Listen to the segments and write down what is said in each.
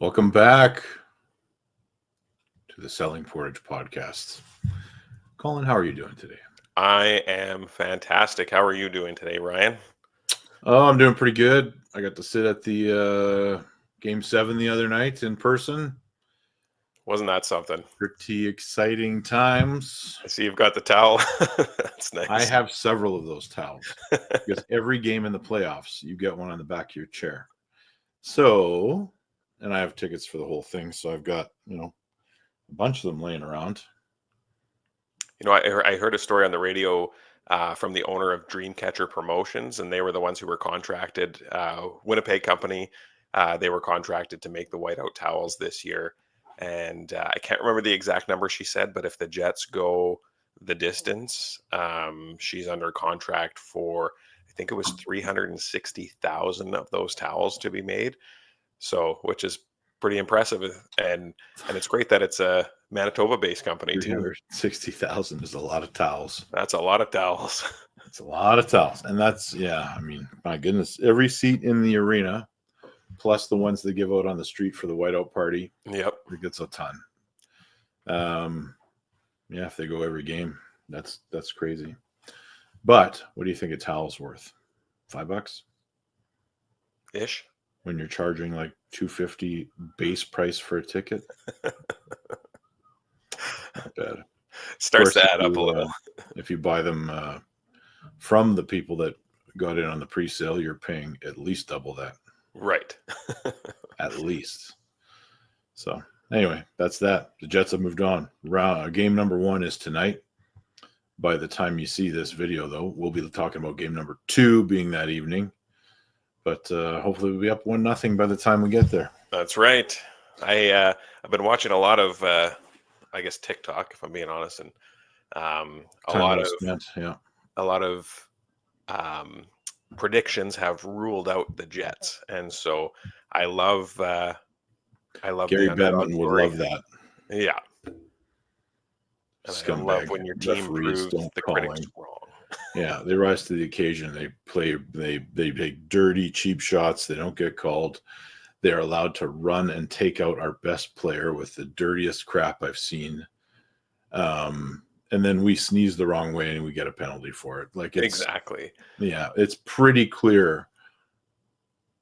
Welcome back to the Selling Portage podcast. Colin, how are you doing today? I am fantastic. How are you doing today, Ryan? Oh, I'm doing pretty good. I got to sit at the Game 7 the other night in person. Wasn't that something? Pretty exciting times. I see you've got the towel. That's nice. I have several of those towels because every game in the playoffs, you get one on the back of your chair. So, and I have tickets for the whole thing. So I've got, a bunch of them laying around. I heard a story on the radio from the owner of Dreamcatcher Promotions, and they were the ones who were contracted, Winnipeg company. They were contracted to make the whiteout towels this year. And I can't remember the exact number she said, but if the Jets go the distance, she's under contract for, I think it was 360,000 of those towels to be made. So, which is pretty impressive. And it's great that it's a Manitoba-based company too. 360,000 is a lot of towels. That's a lot of towels. It's a lot of towels. And that's, my goodness, every seat in the arena, plus the ones they give out on the street for the whiteout party. Yep. It gets a ton. If they go every game, that's crazy. But what do you think a towel's worth? $5? Ish. When you're charging like $250 base price for a ticket? Not bad. Starts to add up a little. If you buy them from the people that got in on the pre-sale, you're paying at least double that. Right. At least. So anyway, that's that. The Jets have moved on. Game number 1 is tonight. By the time you see this video, though, we'll be talking about game number 2 being that evening. But hopefully we'll be up 1-0 by the time we get there. That's right. I've been watching a lot of, TikTok, if I'm being honest, and a lot of predictions have ruled out the Jets, and so I love Gary Bettman would love that. Yeah. And I love when your team proves the critics wrong. Yeah, they rise to the occasion. They take dirty, cheap shots. They don't get called. They're allowed to run and take out our best player with the dirtiest crap I've seen. And then we sneeze the wrong way and we get a penalty for it. Exactly. Yeah, it's pretty clear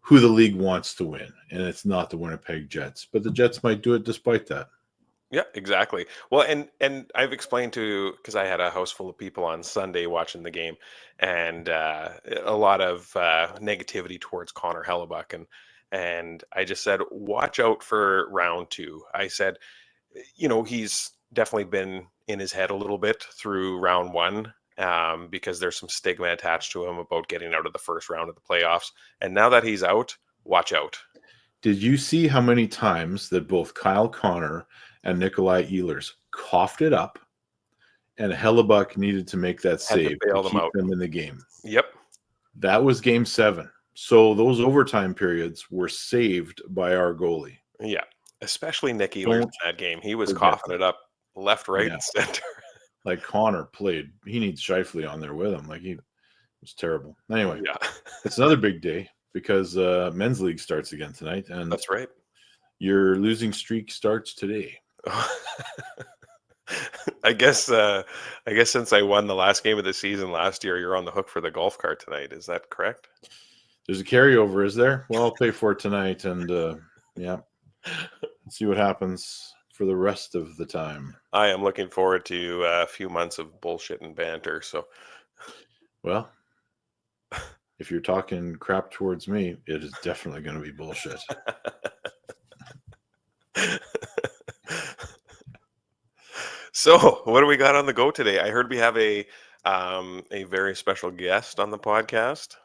who the league wants to win, and it's not the Winnipeg Jets. But the Jets might do it despite that. Yeah, exactly. Well, and I've explained because I had a house full of people on Sunday watching the game, and a lot of negativity towards Connor Hellebuck, and I just said, watch out for round 2. I said, he's definitely been in his head a little bit through round 1 because there's some stigma attached to him about getting out of the first round of the playoffs, and now that he's out, watch out. Did you see how many times that both Kyle Connor and Nikolai Ehlers coughed it up, and Hellebuck needed to make that save to keep them in the game? Yep. That was game 7. So those overtime periods were saved by our goalie. Yeah, especially Nick Ehlers in that game. He was coughing it up left, right, and center. Like Connor played. He needs Scheifele on there with him. Like, he was terrible. Anyway, yeah. It's another big day because men's league starts again tonight. And that's right. Your losing streak starts today. I guess since I won the last game of the season last year, you're on the hook for the golf cart tonight. Is that correct? There's a carryover, is there? Well, I'll pay for it tonight, and see what happens for the rest of the time. I am looking forward to a few months of bullshit and banter. So, well, if you're talking crap towards me, it is definitely going to be bullshit. So, what do we got on the go today? I heard we have a very special guest on the podcast.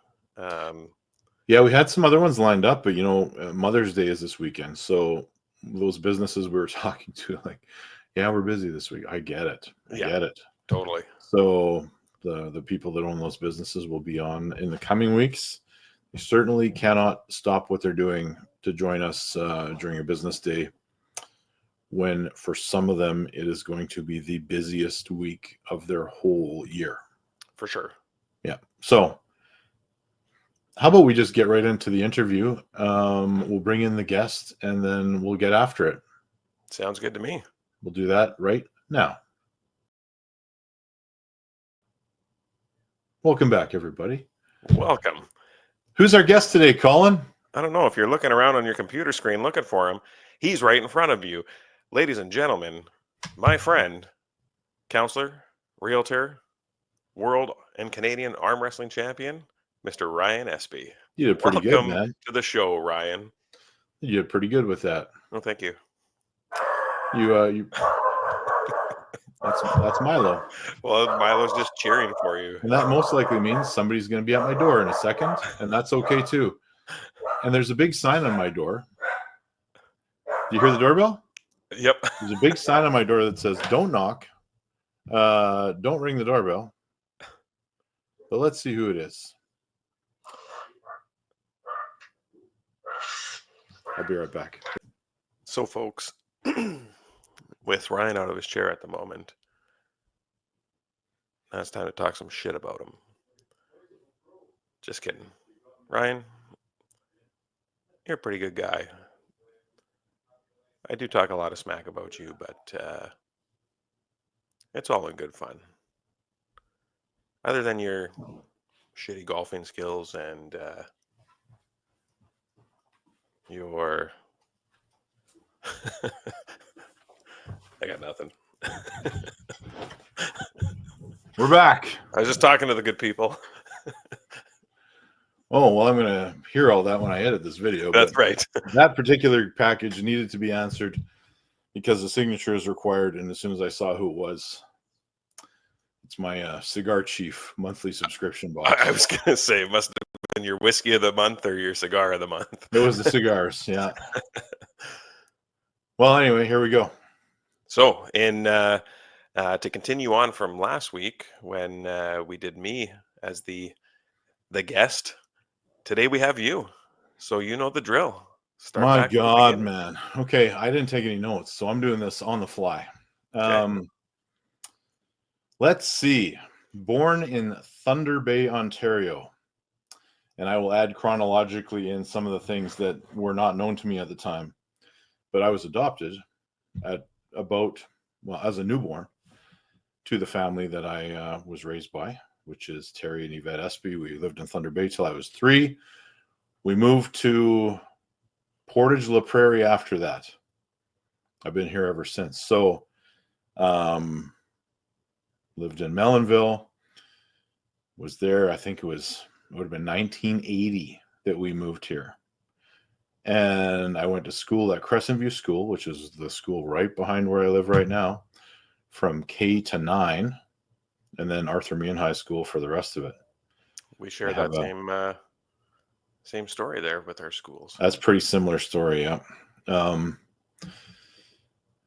Yeah, we had some other ones lined up, but Mother's Day is this weekend, so those businesses we were talking to, like, yeah, we're busy this week. I get it. I get it. Totally. So the people that own those businesses will be on in the coming weeks. They certainly cannot stop what they're doing to join us during a business day, when for some of them it is going to be the busiest week of their whole year. For sure. Yeah. So how about we just get right into the interview? We'll bring in the guest and then we'll get after it. Sounds good to me. We'll do that right now. Welcome back, everybody. Welcome. Who's our guest today, Colin? I don't know if you're looking around on your computer screen looking for him. He's right in front of you. Ladies and gentlemen, my friend, counselor, realtor, world and Canadian arm wrestling champion, Mr. Ryan Espey. You did pretty Welcome good, man. to the show, Ryan. You did pretty good with that. Oh, thank you. You that's Milo. Well, Milo's just cheering for you. And that most likely means somebody's going to be at my door in a second, and that's okay too. And there's a big sign on my door. Do you hear the doorbell? Yep. There's a big sign on my door that says, "Don't knock. Don't ring the doorbell." But let's see who it is. I'll be right back. So, folks, with Ryan out of his chair at the moment, now it's time to talk some shit about him. Just kidding. Ryan, you're a pretty good guy. I do talk a lot of smack about you, but it's all in good fun. Other than your shitty golfing skills and your... I got nothing. We're back. I was just talking to the good people. Oh, well, I'm going to hear all that when I edit this video. That's but right. That particular package needed to be answered because the signature is required. And as soon as I saw who it was, it's my Cigar Chief monthly subscription box. I was going to say, it must have been your whiskey of the month or your cigar of the month. It was the cigars, yeah. Well, anyway, here we go. So, to continue on from last week when we did me as the guest, today we have you. So you know the drill. Start my God, man. Okay, I didn't take any notes, so I'm doing this on the fly. Okay. Let's see. Born in Thunder Bay, Ontario. And I will add chronologically in some of the things that were not known to me at the time. But I was adopted at about, well, as a newborn to the family that I was raised by, which is Terry and Yvette Espey. We lived in Thunder Bay till I was 3. We moved to Portage, La Prairie after that. I've been here ever since. So, lived in Melonville, was there, I think it would have been 1980 that we moved here. And I went to school at Crescent View School, which is the school right behind where I live right now, from K to 9, and then Arthur Meehan High School for the rest of it. We share that same story there with our schools. That's a pretty similar story, yeah.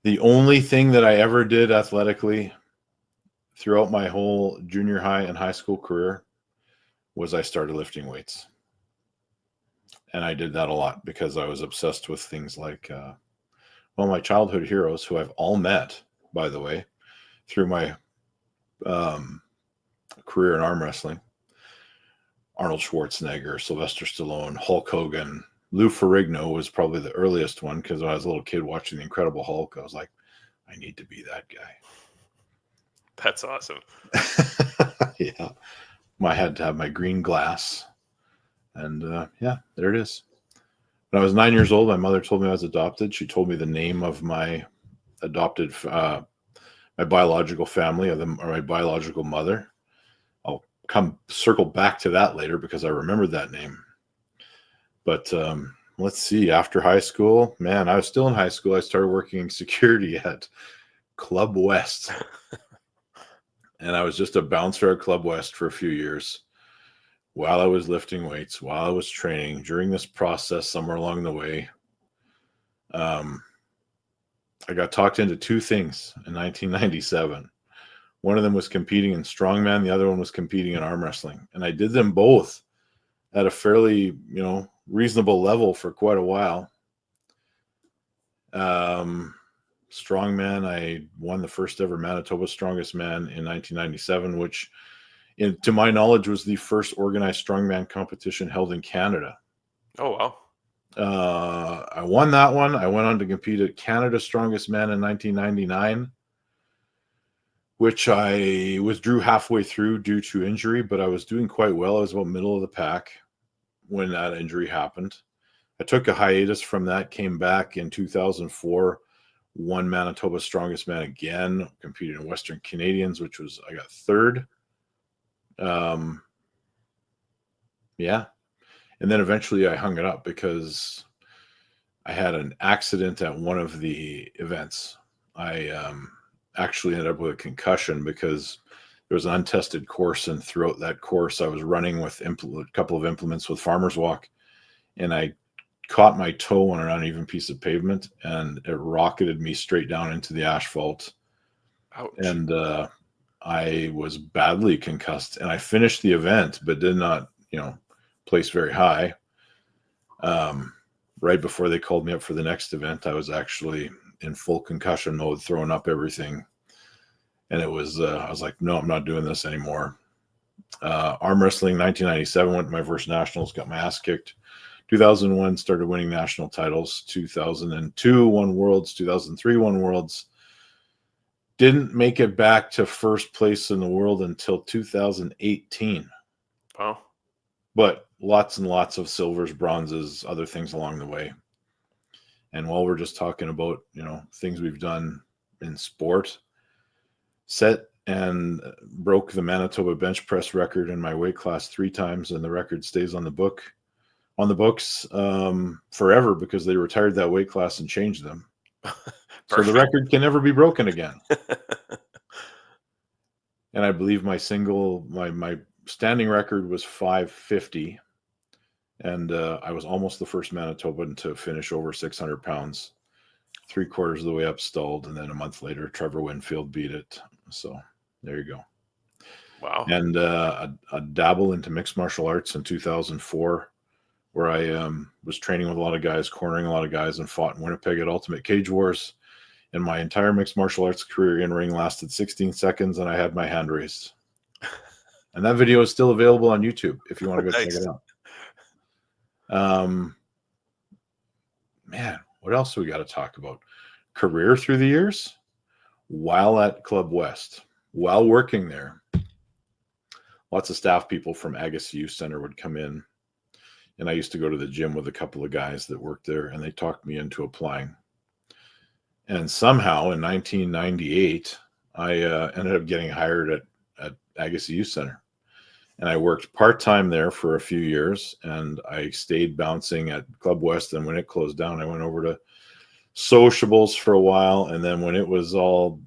The only thing that I ever did athletically throughout my whole junior high and high school career was I started lifting weights. And I did that a lot because I was obsessed with things like, my childhood heroes, who I've all met, by the way, through my career in arm wrestling. Arnold Schwarzenegger, Sylvester Stallone, Hulk Hogan, Lou Ferrigno was probably the earliest one because when I was a little kid watching The Incredible Hulk, I was like, I need to be that guy. That's awesome. Yeah. I had to have my green glass. And yeah, there it is. When I was 9 years old, my mother told me I was adopted. She told me the name of my adopted, my biological family, or my biological mother. I'll circle back to that later because I remembered that name. But let's see. After high school, man, I was still in high school. I started working security at Club West. And I was just a bouncer at Club West for a few years while I was lifting weights, while I was training. During this process, somewhere along the way, I got talked into 2 things in 1997. One of them was competing in strongman. The other one was competing in arm wrestling. And I did them both at a fairly, reasonable level for quite a while. Strongman, I won the first ever Manitoba Strongest Man in 1997, which to my knowledge, was the first organized strongman competition held in Canada. Oh, wow. I won that one. I went on to compete at Canada's Strongest Man in 1999, which I withdrew halfway through due to injury, but I was doing quite well. I was about middle of the pack when that injury happened. I took a hiatus from that, came back in 2004, won Manitoba's Strongest Man again, competed in Western Canadians, which was, I got third. Yeah. And then eventually I hung it up because I had an accident at one of the events. I actually ended up with a concussion because there was an untested course, and throughout that course I was running with a couple of implements with Farmer's Walk, and I caught my toe on an uneven piece of pavement, and it rocketed me straight down into the asphalt. Ouch. And I was badly concussed, and I finished the event but did not, place very high. Right before they called me up for the next event, I was actually in full concussion mode, throwing up everything. And it was, I was like, no, I'm not doing this anymore. Arm wrestling, 1997, went to my first nationals, got my ass kicked. 2001, started winning national titles. 2002, won worlds. 2003, won worlds. Didn't make it back to first place in the world until 2018. Wow. But lots and lots of silvers, bronzes, other things along the way. And while we're just talking about, things we've done in sport, set and broke the Manitoba bench press record in my weight class 3 times, and the record stays on the books forever, because they retired that weight class and changed them. So the record can never be broken again. And I believe my standing record was 550, and I was almost the first Manitoban to finish over 600 pounds, 3/4 of the way up stalled, and then a month later Trevor Winfield beat it. So there you go. Wow. And a dabble into mixed martial arts in 2004, where I was training with a lot of guys, cornering a lot of guys, and fought in Winnipeg at Ultimate Cage Wars. And my entire mixed martial arts career in ring lasted 16 seconds, and I had my hand raised. And that video is still available on YouTube if you want to go Nice. check it out. Man, what else do we got to talk about? Career through the years. While at Club West, while working there, lots of staff people from Agassiz Youth Center would come in, and I used to go to the gym with a couple of guys that worked there, and they talked me into applying. And somehow in 1998, I ended up getting hired at Agassiz Youth Center. And I worked part-time there for a few years, and I stayed bouncing at Club West. And when it closed down, I went over to Sociables for a while. And then when it was all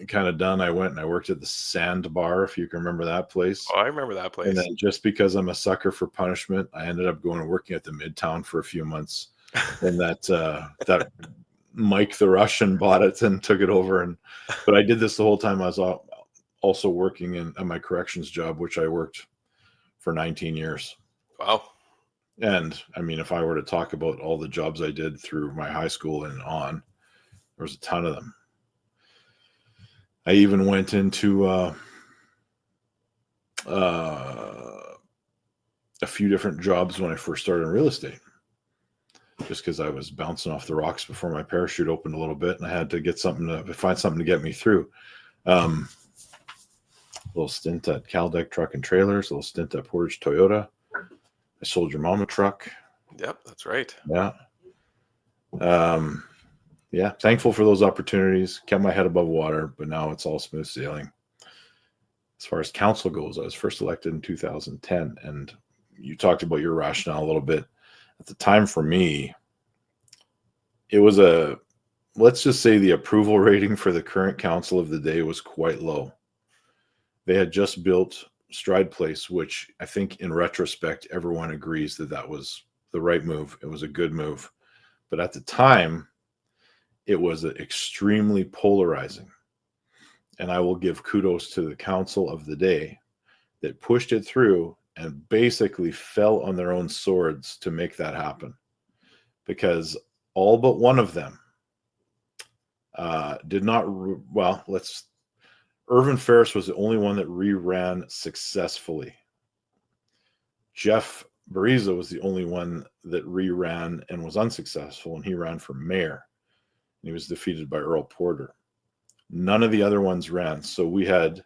kind of done, I went and I worked at the Sandbar, if you can remember that place. Oh, I remember that place. And then just because I'm a sucker for punishment, I ended up going and working at the Midtown for a few months. And that Mike the Russian bought it and took it over. But I did this the whole time. I was also working at my corrections job, which I worked for 19 years. Wow. And I mean, if I were to talk about all the jobs I did through my high school and on, there was a ton of them. I even went into a few different jobs when I first started in real estate, just because I was bouncing off the rocks before my parachute opened a little bit, and I had to find something to get me through. A little stint at Caldeck Truck and Trailers, a little stint at Portage Toyota. I sold your mom a truck. Yep, that's right. Yeah. Yeah, thankful for those opportunities. Kept my head above water, but now it's all smooth sailing. As far as council goes, I was first elected in 2010, and you talked about your rationale a little bit. At the time for me, it was let's just say the approval rating for the current council of the day was quite low. They had just built Stride Place, which I think in retrospect, everyone agrees that was the right move. It was a good move. But at the time, it was extremely polarizing. And I will give kudos to the council of the day that pushed it through and basically fell on their own swords to make that happen. Because all but one of them did not, Irvin Ferris was the only one that re-ran successfully. Jeff Bariza was the only one that re-ran and was unsuccessful, and he ran for mayor. He was defeated by Earl Porter. None of the other ones ran. So we had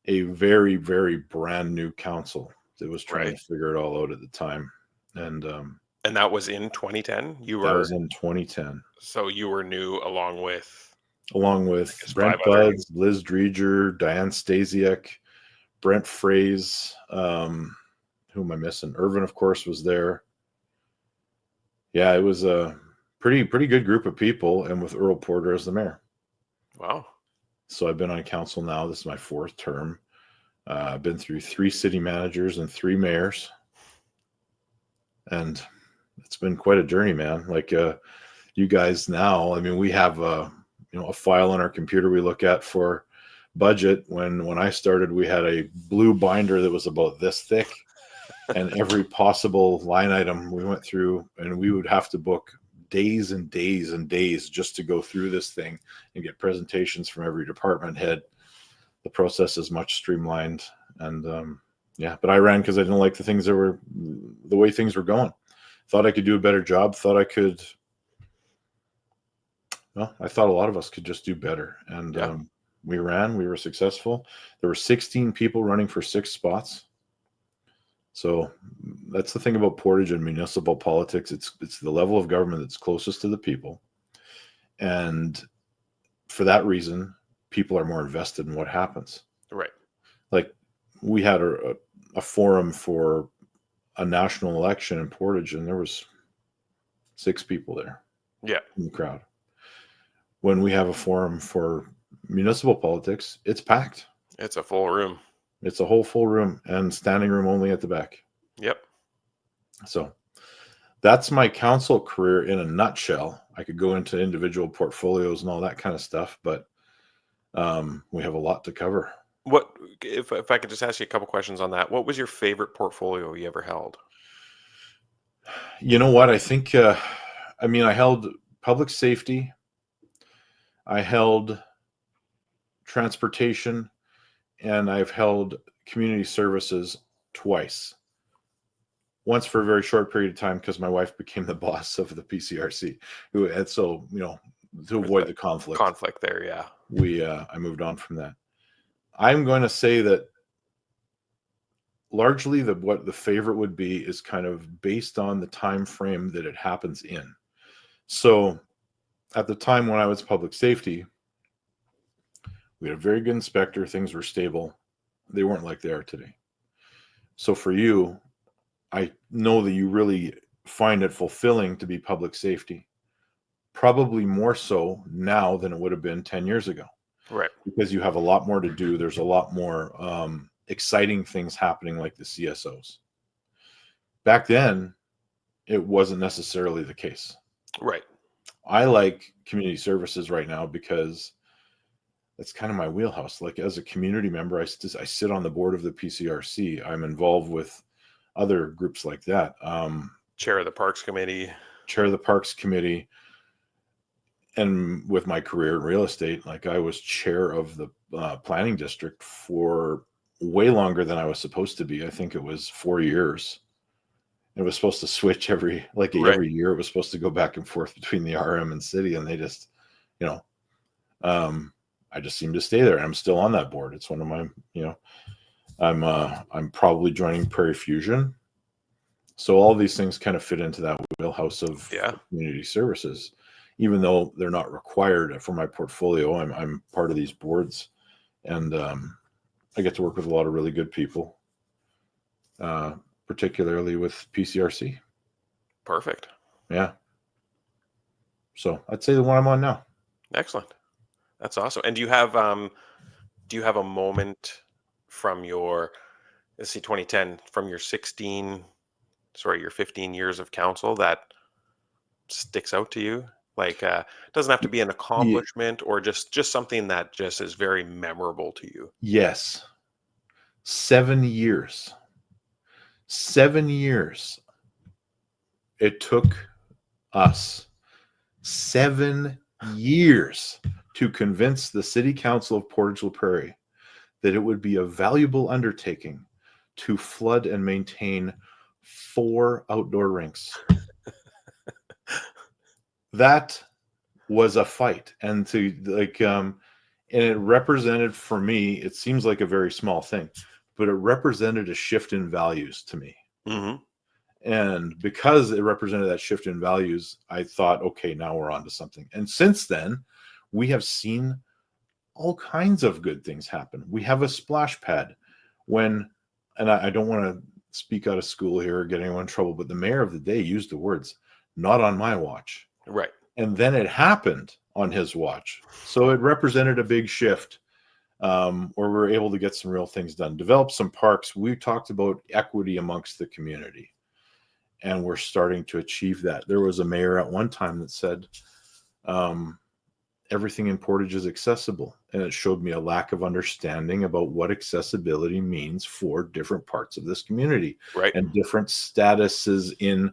a very, very brand new council that was trying Right. to figure it all out at the time. And that was in 2010. that was in 2010. So you were new along with Brent 5 other new. Buds, Liz Dreger, Diane Stasiak, Brent Fraze. Who am I missing? Irvin, of course, was there. Yeah, it was a pretty good group of people, and with Earl Porter as the mayor. Wow. So I've been on council now. This is my 4th term. I've been through 3 city managers and 3 mayors, and it's been quite a journey, man. Like you guys now, I mean, we have a file on our computer we look at for budget. When I started, we had a blue binder that was about this thick, and every possible line item we went through, and we would have to book days and days and days just to go through this thing and get presentations from every department head. The process is much streamlined, and but I ran because I didn't like the way things were going. Thought I could do a better job. I thought a lot of us could just do better, and we ran. We were successful. There were 16 people running for 6 spots. So that's the thing about Portage and municipal politics. It's the level of government that's closest to the people. And for that reason, people are more invested in what happens. Right. Like we had a forum for a national election in Portage, and there was 6 people there. Yeah. In the crowd. When we have a forum for municipal politics, it's packed. It's a full room. It's a whole full room and standing room only at the back. Yep. So that's my council career in a nutshell. I could go into individual portfolios and all that kind of stuff, but we have a lot to cover. What if I could just ask you a couple questions on that? What was your favorite portfolio you ever held? You know what? I think, I held public safety. I held transportation, and I've held community services twice. Once for a very short period of time because my wife became the boss of the PCRC, and so to avoid the conflict there, yeah. I moved on from that. I'm going to say that largely what the favorite would be is kind of based on the time frame that it happens in. So at the time when I was public safety, we had a very good inspector. Things were stable. They weren't like they are today. So for you, I know that you really find it fulfilling to be public safety, probably more so now than it would have been 10 years ago. Right. Because you have a lot more to do. There's a lot more exciting things happening, like the CSOs. Back then, it wasn't necessarily the case. Right. I like community services right now because that's kind of my wheelhouse. Like as a community member, I sit on the board of the PCRC. I'm involved with other groups like that. Chair of the Parks Committee. And with my career in real estate, like I was chair of the planning district for way longer than I was supposed to be. I think it was 4 years. It was supposed to switch every year. It was supposed to go back and forth between the RM and city, and they just, I just seem to stay there, and I'm still on that board. It's one of my, I'm probably joining Prairie Fusion. So all these things kind of fit into that wheelhouse of community services, even though they're not required for my portfolio. I'm part of these boards, and I get to work with a lot of really good people, particularly with PCRC. Perfect. Yeah. So I'd say the one I'm on now. Excellent. That's awesome. And do you have a moment from your, let's see, 2010, from your 15 years of council that sticks out to you? Like, it doesn't have to be an accomplishment or just something that just is very memorable to you. Yes. 7 years. 7 years. It took us 7 years to convince the City Council of Portage La Prairie that it would be a valuable undertaking to flood and maintain 4 outdoor rinks. That was a fight, and and it represented, for me, it seems like a very small thing, but it represented a shift in values to me. Mm-hmm. And because it represented that shift in values, I thought, okay, now we're on to something. And since then, we have seen all kinds of good things happen. We have a splash pad and I don't want to speak out of school here or get anyone in trouble, but the mayor of the day used the words, "not on my watch." Right. And then it happened on his watch. So it represented a big shift, where we're able to get some real things done, develop some parks. We talked about equity amongst the community, and we're starting to achieve that. There was a mayor at one time that said, everything in Portage is accessible. And it showed me a lack of understanding about what accessibility means for different parts of this community, Right. and different statuses in,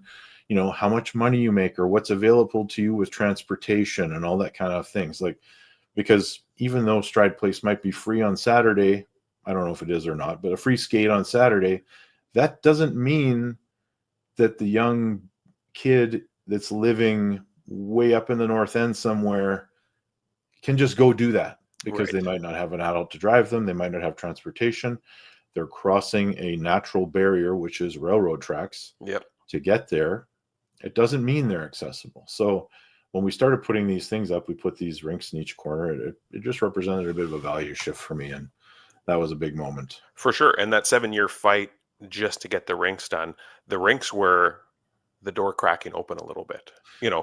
how much money you make or what's available to you with transportation and all that kind of things. Like, because even though Stride Place might be free on Saturday, I don't know if it is or not, but a free skate on Saturday, that doesn't mean that the young kid that's living way up in the north end somewhere can just go do that, because Right. they might not have an adult to drive them. They might not have transportation. They're crossing a natural barrier, which is railroad tracks, Yep. to get there. It doesn't mean they're accessible. So when we started putting these things up, we put these rinks in each corner. It just represented a bit of a value shift for me. And that was a big moment. For sure. And that 7-year fight just to get the rinks done, the rinks were the door cracking open a little bit.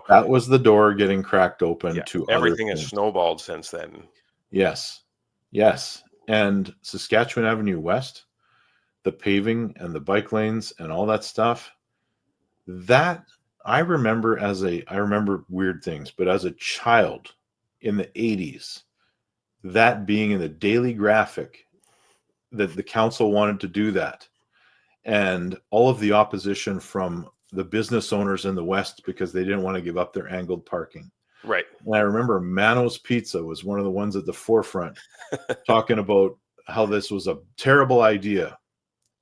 That was the door getting cracked open Yeah. to other Everything has things. snowballed since then. Yes. Yes. And Saskatchewan Avenue West, the paving and the bike lanes and all that stuff, that I remember I remember weird things, but as a child in the 80s, that being in the Daily Graphic, that the council wanted to do that, and all of the opposition from the business owners in the West because they didn't want to give up their angled parking. Right. And I remember Mano's Pizza was one of the ones at the forefront talking about how this was a terrible idea.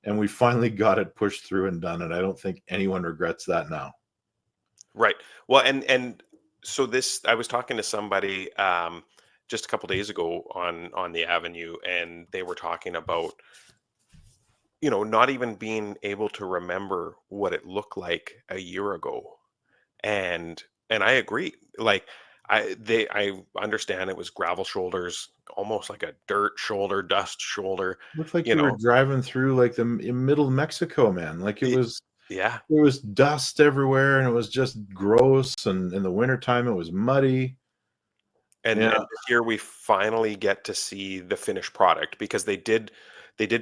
And we finally got it pushed through and done. And I don't think anyone regrets that now. Right. Well, and so this, I was talking to somebody just a couple days ago on the avenue, and they were talking about not even being able to remember what it looked like a year ago, and I agree. Like I understand it was gravel shoulders, almost like a dirt shoulder, dust shoulder. Looked like You you were know, driving through like the middle of Mexico, man. Like Y- yeah. there was dust everywhere, and it was just gross. And in the wintertime, it was muddy. And Yeah. this year we finally get to see the finished product, because they did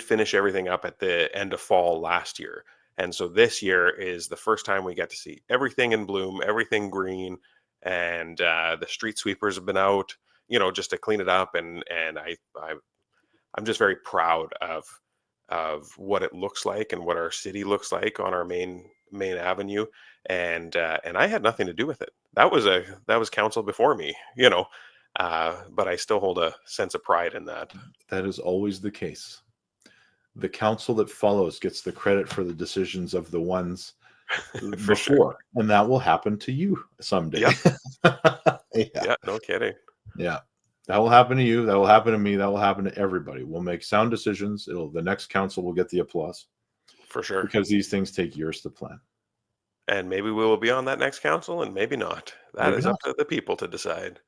finish everything up at the end of fall last year. And so this year is the first time we get to see everything in bloom, everything green, and the street sweepers have been out, just to clean it up. And I'm just very proud of what it looks like and what our city looks like on our main avenue. And I had nothing to do with it. That was council before me, but I still hold a sense of pride in that. That is always the case. The council that follows gets the credit for the decisions of the ones For sure. before, and that will happen to you someday. Yep. Yeah. Yeah, no kidding. Yeah. That will happen to you. That will happen to me. That will happen to everybody. We'll make sound decisions. The next council will get the applause, For sure. because these things take years to plan. And maybe we will be on that next council, and maybe not. That Maybe is up not. to the people to decide.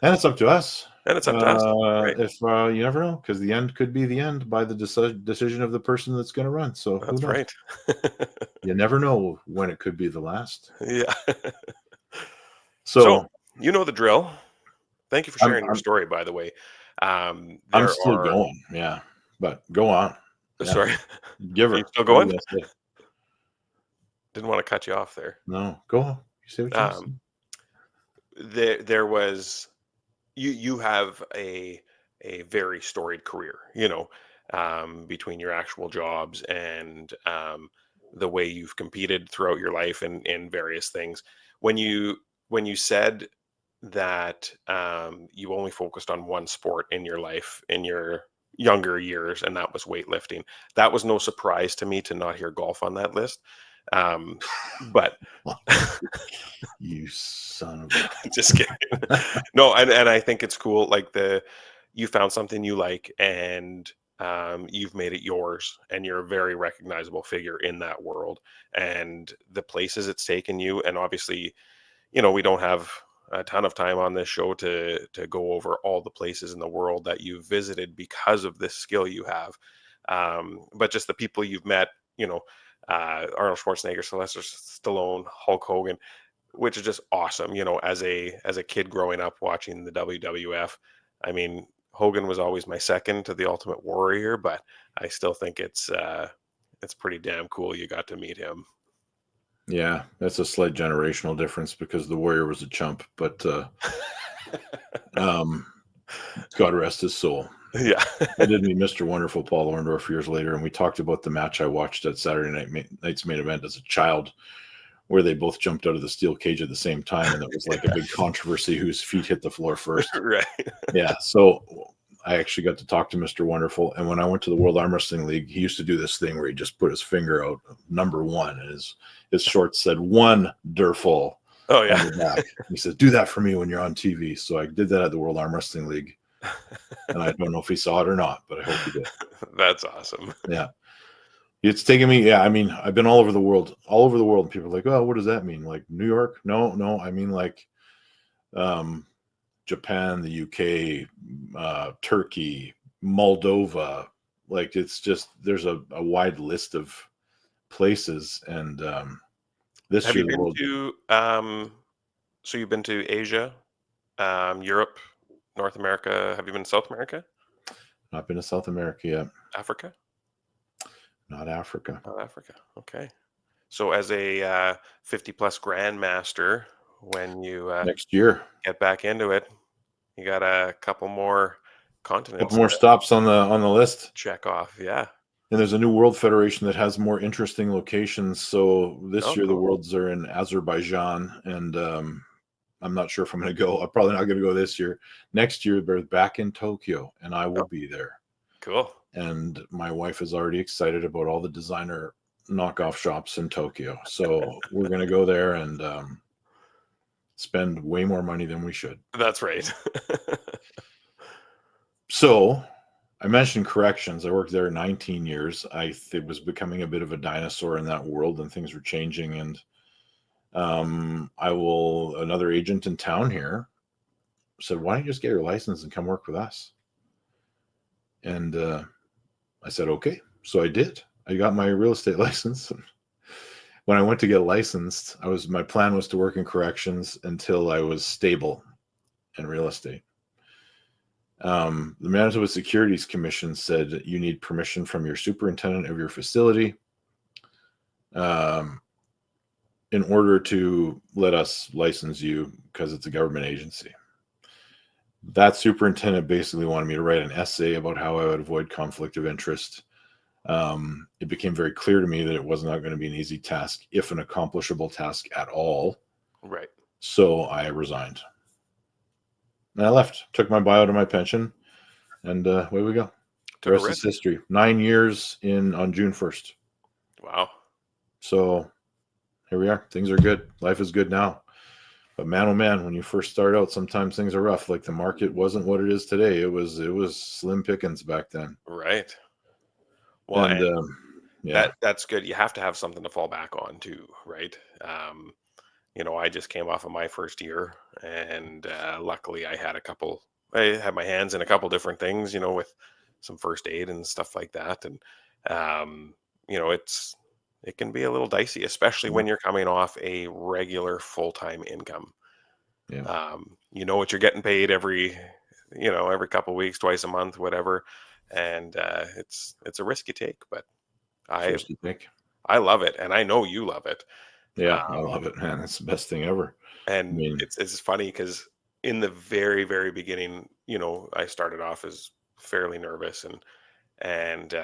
And it's up to us. And it's up to us. Right. If you never know, because the end could be the end by the decision of the person that's going to run. So who That's knows? right. You never know when it could be the last. Yeah. So So you know the drill. Thank you for I'm sharing your I'm story, by the way. I'm There still are going. Yeah, but go on. Yeah, sorry. give Are you her. still What are you going? gonna say? Didn't want to cut you off there. No, go on. You say what you want to Um, say. there was you have a very storied career, between your actual jobs and the way you've competed throughout your life in various things. When you said that you only focused on one sport in your life in your younger years, and that was weightlifting. That was no surprise to me to not hear golf on that list. But You son of a. just kidding. No, and I think it's cool. Like you found something you like, and you've made it yours, and you're a very recognizable figure in that world, and the places it's taken you. And obviously, we don't have a ton of time on this show to go over all the places in the world that you've visited because of this skill you have. But just the people you've met, Arnold Schwarzenegger, Sylvester Stallone, Hulk Hogan, which is just awesome. As a kid growing up watching the WWF, I mean, Hogan was always my second to the Ultimate Warrior, but I still think it's pretty damn cool you got to meet him. Yeah, that's a slight generational difference because the Warrior was a chump, but um, God rest his soul. Yeah. I did meet Mr. Wonderful Paul Orndorff years later, and we talked about the match I watched at Saturday night's main event as a child, where they both jumped out of the steel cage at the same time, and it was like a big controversy whose feet hit the floor first. Right. Yeah, so I actually got to talk to Mr. Wonderful, and when I went to the World Arm Wrestling League, he used to do this thing where he just put his finger out, number one, and his shorts said "wonderful" Oh on yeah. the back. He says, "Do that for me when you're on TV." So I did that at the World Arm Wrestling League, and I don't know if he saw it or not, but I hope he did. That's awesome. Yeah, it's taken me. Yeah, I mean, I've been all over the world, and people are like, "Oh, what does that mean? Like New York?" No, I mean like Japan, the UK, Turkey, Moldova. Like it's just there's a wide list of places, and this Have year you the been world. to so you've been to Asia, Europe, North America? Have you been to South America? Not been to South America yet, Africa? not Africa. Not Africa. Okay. So as a 50 plus grandmaster, when you Next year, get back into it, you got a couple more a couple continents more to stops on the list. check off. Yeah. And there's a new World Federation that has more interesting locations. So this Oh, year the cool. Worlds are in Azerbaijan, and I'm not sure if I'm going to go. I'm probably not going to go this year. Next year they're back in Tokyo, and I will Oh, be there. cool. And my wife is already excited about all the designer knockoff shops in Tokyo. So we're going to go there and spend way more money than we should. That's right. So I mentioned corrections. I worked there 19 years. It was becoming a bit of a dinosaur in that world, and things were changing. And another agent in town here said, "Why don't you just get your license and come work with us?" And I said, "Okay." So I did. I got my real estate license. When I went to get licensed, my plan was to work in corrections until I was stable in real estate. The Manitoba Securities Commission said you need permission from your superintendent of your facility in order to let us license you because it's a government agency. That superintendent basically wanted me to write an essay about how I would avoid conflict of interest. It became very clear to me that it was not going to be an easy task, if an accomplishable task at all. Right. So I resigned. And I left, took my buyout of my pension, and away we go. The Took a rest is risk. history. 9 years on June 1st. Wow. So here we are. Things are good. Life is good now. But man, oh man, when you first start out, sometimes things are rough. Like the market wasn't what it is today. It was slim pickings back then. Right. Well, And and yeah, that's good. You have to have something to fall back on too, right? I just came off of my first year, and luckily I had my hands in a couple different things, with some first aid and stuff like that. And um, it can be a little dicey, especially yeah, when you're coming off a regular full-time income. yeah. You know what you're getting paid every couple weeks, twice a month, whatever. And it's a risk you take, but I First you think. I love it, and I know you love it. Yeah, I Um, love it, man. It's the best thing ever. I and mean, it's funny because in the very very beginning, I started off as fairly nervous, and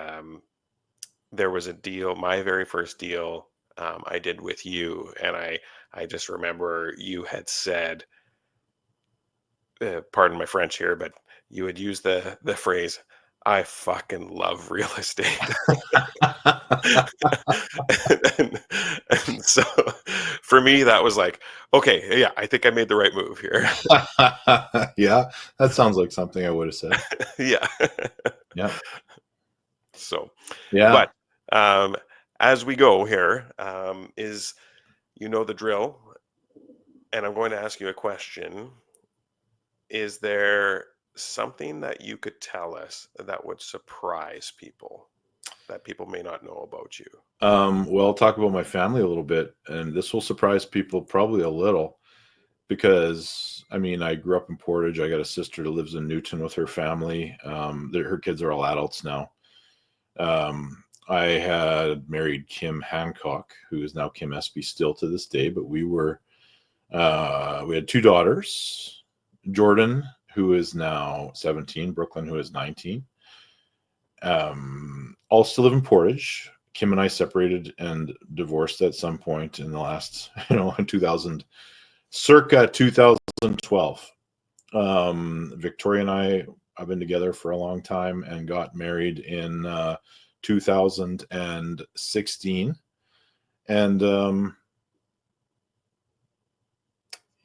there was a deal, my very first deal, I did with you, and I just remember you had said, pardon my French here, but you would use the phrase, "I fucking love real estate." and, and so for me, that was like, okay, yeah, I think I made the right move here. Yeah, that sounds like something I would have said. Yeah. Yeah. So, Yeah. but um, as we go here, is you know the drill, and I'm going to ask you a question. Is there something that you could tell us that would surprise people that people may not know about you? Well, I'll talk about my family a little bit, and this will surprise people probably a little because I mean, I grew up in Portage. I got a sister that lives in Newton with her family. Her kids are all adults now. I had married Kim Hancock, who is now Kim Espey still to this day, but we had two daughters, Jordan, who is now 17, Brooklyn, who is 19. All still live in Portage. Kim and I separated and divorced at some point in the last, in 2000, circa 2012. Victoria and I have been together for a long time and got married in 2016. And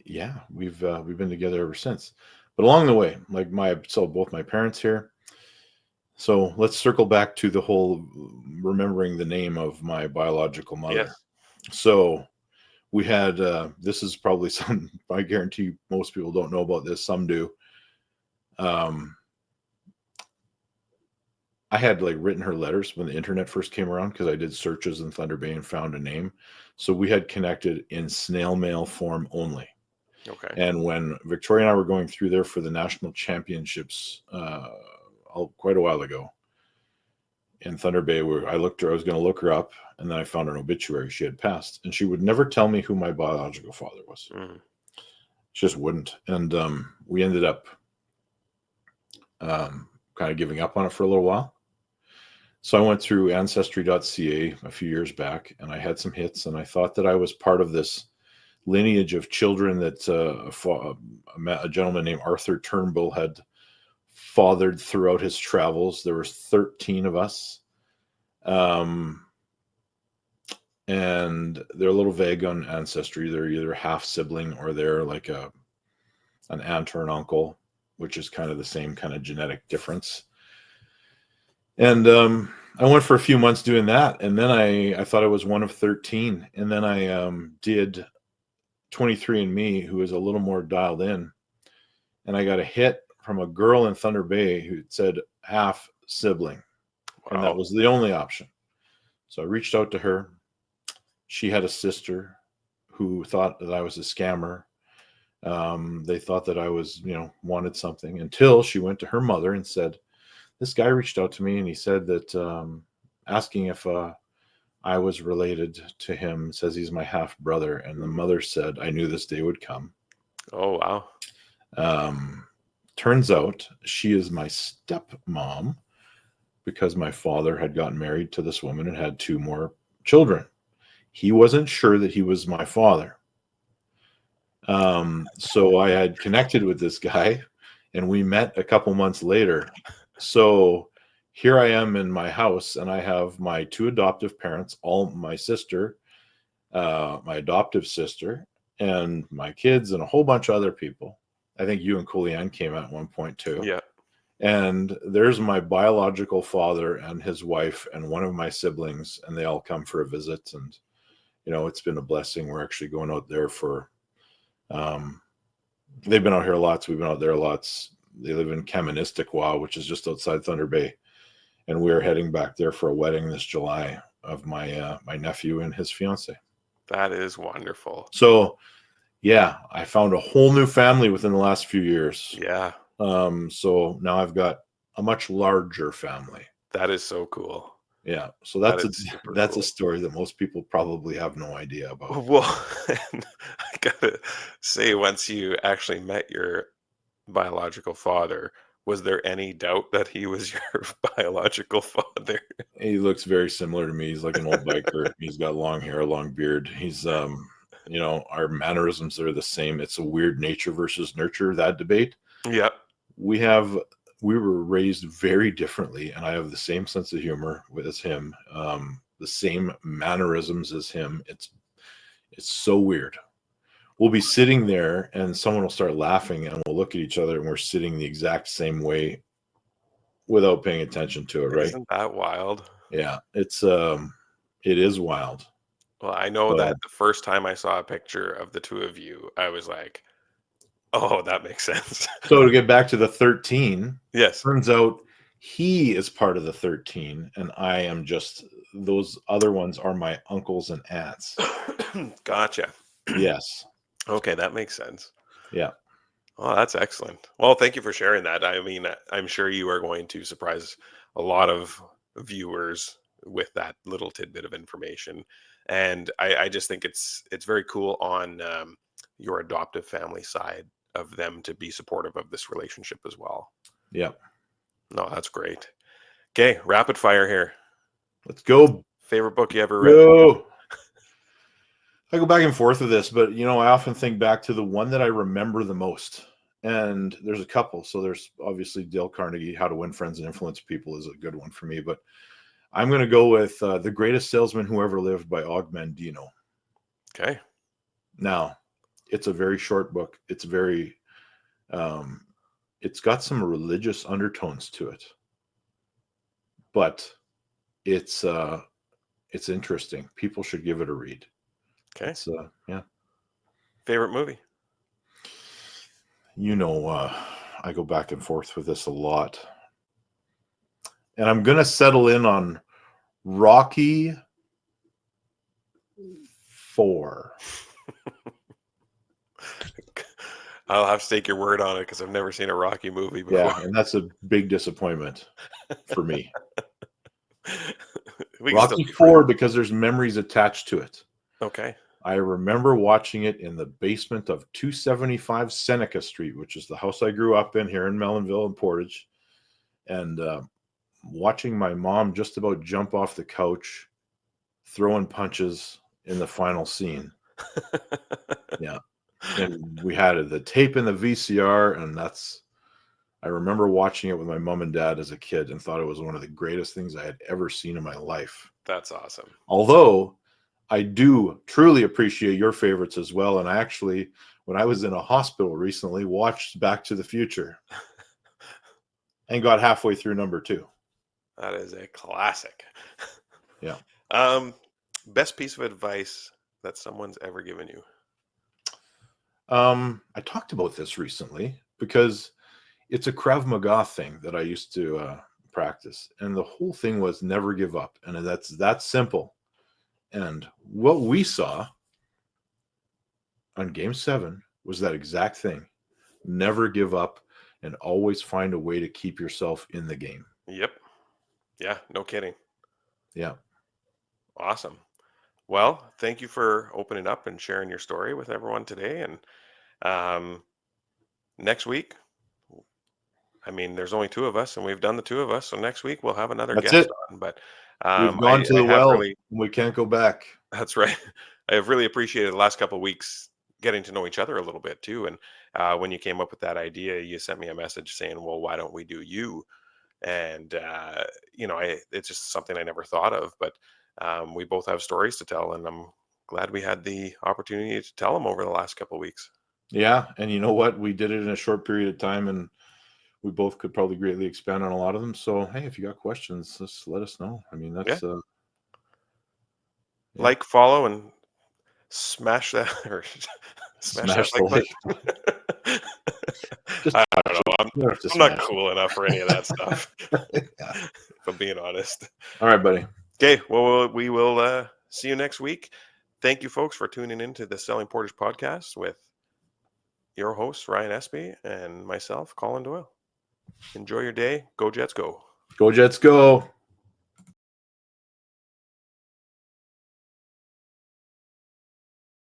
yeah, we've been together ever since. But along the way, like both my parents here. So let's circle back to the whole remembering the name of my biological mother. Yes. So we had this is probably some I guarantee most people don't know about this. Some do. I had like written her letters when the internet first came around because I did searches in Thunder Bay and found a name. So we had connected in snail mail form only. Okay. And when Victoria and I were going through there for the national championships quite a while ago in Thunder Bay, where I was going to look her up, and then I found an obituary. She had passed, and she would never tell me who my biological father was. Mm. She just wouldn't. And we ended up kind of giving up on it for a little while. So I went through ancestry.ca a few years back, and I had some hits, and I thought that I was part of this lineage of children that a gentleman named Arthur Turnbull had fathered throughout his travels. There was 13 of us. And they're a little vague on ancestry. They're either half sibling or they're like an aunt or an uncle, which is kind of the same kind of genetic difference. And I went for a few months doing that, and then I thought I was one of 13, and then I did 23andMe, who is a little more dialed in, and I got a hit from a girl in Thunder Bay who said half sibling, and that Wow. was the only option. So I reached out to her. She had a sister who thought that I was a scammer. They thought that I was, wanted something, until she went to her mother and said, this guy reached out to me and he said that asking if I was related to him, says he's my half brother. And the mother said, I knew this day would come. Oh, wow. Turns out she is my stepmom because my father had gotten married to this woman and had two more children. He wasn't sure that he was my father. So I had connected with this guy and we met a couple months later. So here I am in my house and I have my two adoptive parents, my sister, my adoptive sister, and my kids and a whole bunch of other people. I think you and Julianne came at one point too. Yeah. And there's my biological father and his wife and one of my siblings, and they all come for a visit. And, it's been a blessing. We're actually going out there for, they've been out here lots. We've been out there lots. They live in Kaministiquia, which is just outside Thunder Bay. And we're heading back there for a wedding this July of my nephew and his fiance. That is wonderful. So, yeah, I found a whole new family within the last few years. Yeah. So now I've got a much larger family. That is so cool. Yeah. So that's cool. a story that most people probably have no idea about. Well, I gotta say, once you actually met your biological father, was there any doubt that he was your biological father? He looks very similar to me. He's like an old biker. He's got long hair, long beard. He's our mannerisms are the same. It's a weird nature versus nurture, that debate. Yeah. We were raised very differently, and I have the same sense of humor as him, the same mannerisms as him. It's so weird. We'll be sitting there and someone will start laughing and we'll look at each other and we're sitting the exact same way without paying attention to it, right? Isn't that wild? Yeah, it is wild. Well, I know So, that the first time I saw a picture of the two of you, I was like, oh, that makes sense. so to get back to the 13, Yes. turns out he is part of the 13 and I am just, those other ones are my uncles and aunts. Gotcha. Yes. Okay, that makes sense. Yeah. Oh, that's excellent. Well, thank you for sharing that. I mean, I'm sure you are going to surprise a lot of viewers with that little tidbit of information, and I just think it's very cool on your adoptive family side of them to be supportive of this relationship as well. Yeah. No, that's great. Okay, rapid fire here. Let's go. Favorite book you ever read? Go. I go back and forth with this, but I often think back to the one that I remember the most. And there's a couple. So there's obviously Dale Carnegie, How to Win Friends and Influence People is a good one for me. But I'm going to go with The Greatest Salesman Who Ever Lived by Og Mandino. Okay. Now, it's a very short book. It's very, it's got some religious undertones to it. But it's interesting. People should give it a read. Okay. It's, yeah. Favorite movie? I go back and forth with this a lot. And I'm going to settle in on Rocky 4. I'll have to take your word on it because I've never seen a Rocky movie before. Yeah, and that's a big disappointment for me. Rocky Rocky 4 because there's memories attached to it. Okay. I remember watching it in the basement of 275 Seneca Street, which is the house I grew up in here in Mellonville and Portage, and watching my mom just about jump off the couch, throwing punches in the final scene. Yeah. And we had the tape in the VCR, and I remember watching it with my mom and dad as a kid and thought it was one of the greatest things I had ever seen in my life. That's awesome. Although I do truly appreciate your favorites as well. And I actually, when I was in a hospital recently, watched Back to the Future and got halfway through number 2. That is a classic. Yeah. Best piece of advice that someone's ever given you? I talked about this recently because it's a Krav Maga thing that I used to practice. And the whole thing was never give up. And that's that simple. And what we saw on Game 7 was that exact thing. Never give up and always find a way to keep yourself in the game. Yep. Yeah, no kidding. Yeah. Awesome. Well, thank you for opening up and sharing your story with everyone today. And next week, I mean, there's only 2 of us, and we've done the 2 of us. So next week we'll have another That's guest it. on. But We've gone to the well. We can't go back. That's right. I have really appreciated the last couple of weeks getting to know each other a little bit too. And when you came up with that idea, you sent me a message saying, "Well, why don't we do you?" And it's just something I never thought of. But we both have stories to tell, and I'm glad we had the opportunity to tell them over the last couple of weeks. Yeah, and you know what? We did it in a short period of time, and we both could probably greatly expand on a lot of them. So, hey, if you got questions, just let us know. I mean, that's like, follow, and smash that or smash that like button. I don't know. I'm not cool enough for any of that stuff. If I'm being honest. All right, buddy. Okay. Well, we will see you next week. Thank you, folks, for tuning in to the Selling Portage podcast with your host, Ryan Espey, and myself, Colin Doyle. Enjoy your day. Go Jets, go. Go Jets, go.